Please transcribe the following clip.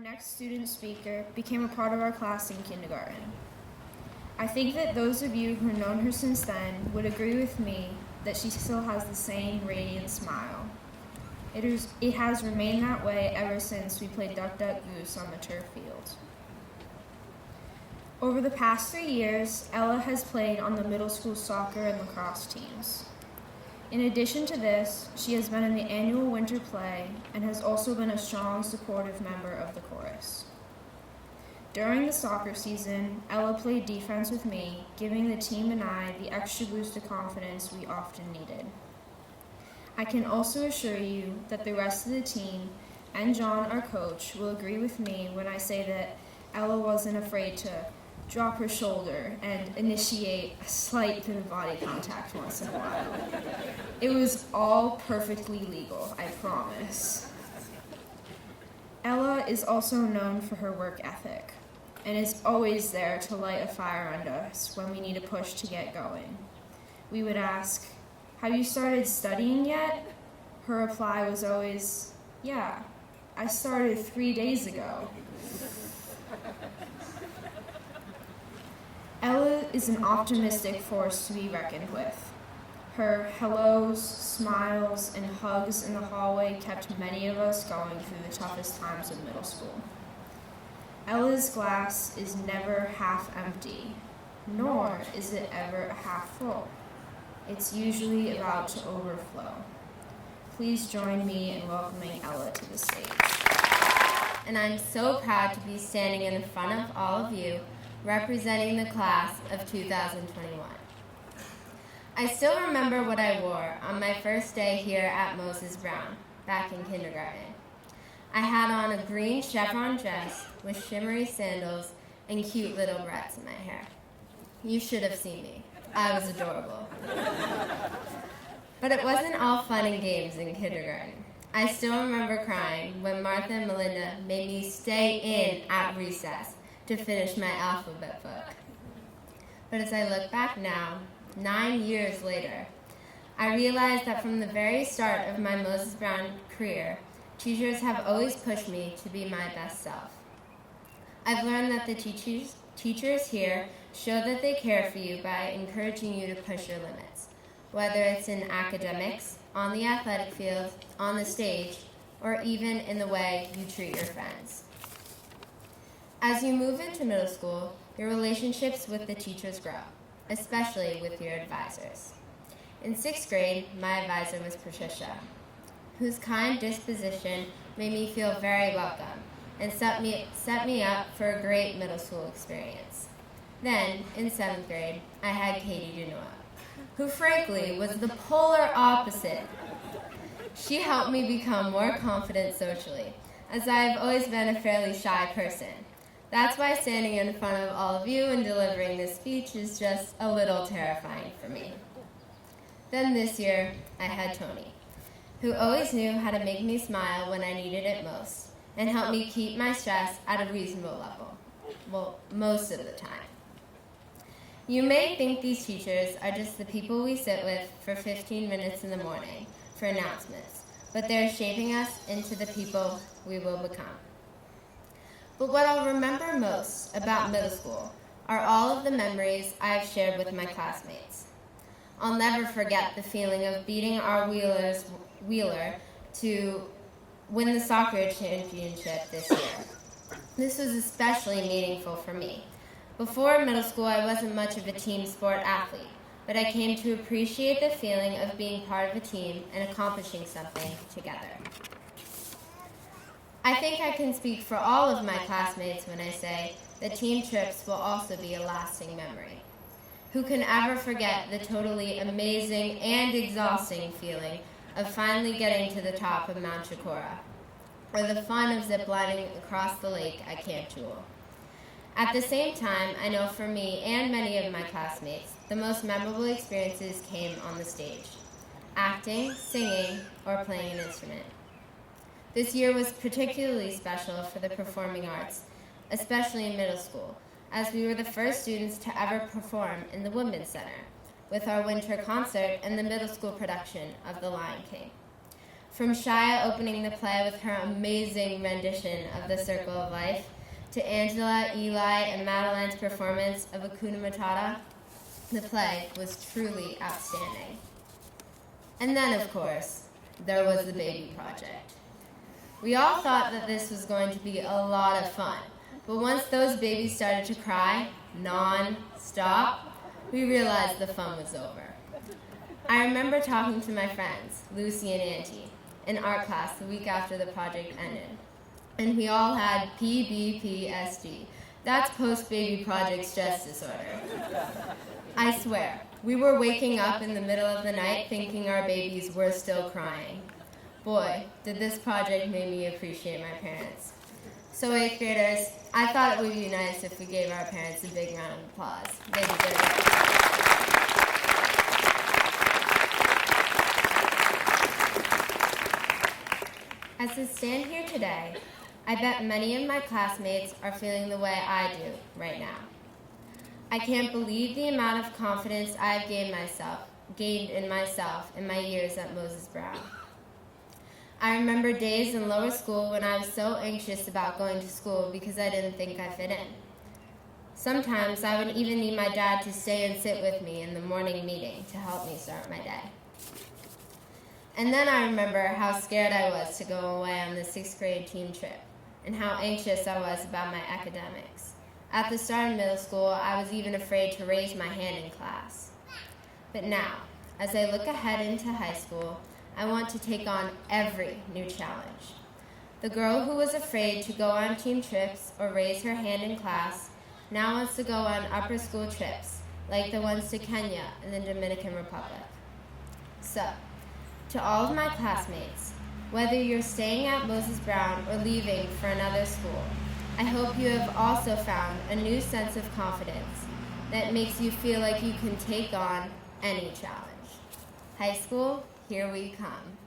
next student speaker became a part of our class in kindergarten. I think that those of you who have known her since then would agree with me that she still has the same radiant smile. It has remained that way ever since we played Duck Duck Goose on the turf field. Over the past 3 years, Ella has played on the middle school soccer and lacrosse teams. In addition to this, she has been in the annual winter play and has also been a strong, supportive member of the chorus. During the soccer season, Ella played defense with me, giving the team and I the extra boost of confidence we often needed. I can also assure you that the rest of the team and John, our coach, will agree with me when I say that Ella wasn't afraid to drop her shoulder and initiate a slight bit of body contact once in a while. It was all perfectly legal, I promise. Ella is also known for her work ethic and is always there to light a fire under us when we need a push to get going. We would ask, "Have you started studying yet?" Her reply was always, "Yeah, I started 3 days ago." Ella is an optimistic force to be reckoned with. Her hellos, smiles, and hugs in the hallway kept many of us going through the toughest times of middle school. Ella's glass is never half empty, nor is it ever half full. It's usually about to overflow. Please join me in welcoming Ella to the stage. And I'm so proud to be standing in front of all of you, representing the class of 2021. I still remember what I wore on my first day here at Moses Brown, back in kindergarten. I had on a green chevron dress with shimmery sandals and cute little barrettes in my hair. You should have seen me. I was adorable. But it wasn't all fun and games in kindergarten. I still remember crying when Martha and Melinda made me stay in at recess to finish my alphabet book. But as I look back now, 9 years later, I realize that from the very start of my Moses Brown career, teachers have always pushed me to be my best self. I've learned that the teachers here show that they care for you by encouraging you to push your limits, whether it's in academics, on the athletic field, on the stage, or even in the way you treat your friends. As you move into middle school, your relationships with the teachers grow, especially with your advisors. In 6th grade, my advisor was Patricia, whose kind disposition made me feel very welcome and set me up for a great middle school experience. Then, in 7th grade, I had Katie Genoa, who frankly was the polar opposite. She helped me become more confident socially, as I've always been a fairly shy person. That's why standing in front of all of you and delivering this speech is just a little terrifying for me. Then this year, I had Tony, who always knew how to make me smile when I needed it most, and helped me keep my stress at a reasonable level. Well, most of the time. You may think these teachers are just the people we sit with for 15 minutes in the morning for announcements, but they're shaping us into the people we will become. But what I'll remember most about middle school are all of the memories I've shared with my classmates. I'll never forget the feeling of beating our Wheeler to win the soccer championship this year. This was especially meaningful for me. Before middle school, I wasn't much of a team sport athlete, but I came to appreciate the feeling of being part of a team and accomplishing something together. I think I can speak for all of my classmates when I say that team trips will also be a lasting memory. Who can ever forget the totally amazing and exhausting feeling of finally getting to the top of Mount Chicora, or the fun of ziplining across the lake at Camp Jewel? At the same time, I know for me and many of my classmates, the most memorable experiences came on the stage, acting, singing, or playing an instrument. This year was particularly special for the performing arts, especially in middle school, as we were the first students to ever perform in the Women's Center, with our winter concert and the middle school production of The Lion King. From Shia opening the play with her amazing rendition of The Circle of Life, to Angela, Eli, and Madeline's performance of Hakuna Matata, the play was truly outstanding. And then, of course, there was the baby project. We all thought that this was going to be a lot of fun, but once those babies started to cry, non-stop, we realized the fun was over. I remember talking to my friends, Lucy and Auntie, in art class the week after the project ended, and we all had PBPSD. That's post-baby project stress disorder. I swear, we were waking up in the middle of the night thinking our babies were still crying. Boy, did this project make me appreciate my parents. So 8th graders, I thought it would be nice if we gave our parents a big round of applause. They deserve it. As I stand here today, I bet many of my classmates are feeling the way I do right now. I can't believe the amount of confidence I've gained in myself in my years at Moses Brown. I remember days in lower school when I was so anxious about going to school because I didn't think I fit in. Sometimes I would even need my dad to stay and sit with me in the morning meeting to help me start my day. And then I remember how scared I was to go away on the 6th grade team trip, and how anxious I was about my academics. At the start of middle school, I was even afraid to raise my hand in class. But now, as I look ahead into high school, I want to take on every new challenge. The girl who was afraid to go on team trips or raise her hand in class now wants to go on upper school trips, like the ones to Kenya and the Dominican Republic. So, to all of my classmates, whether you're staying at Moses Brown or leaving for another school, I hope you have also found a new sense of confidence that makes you feel like you can take on any challenge. High school, here we come.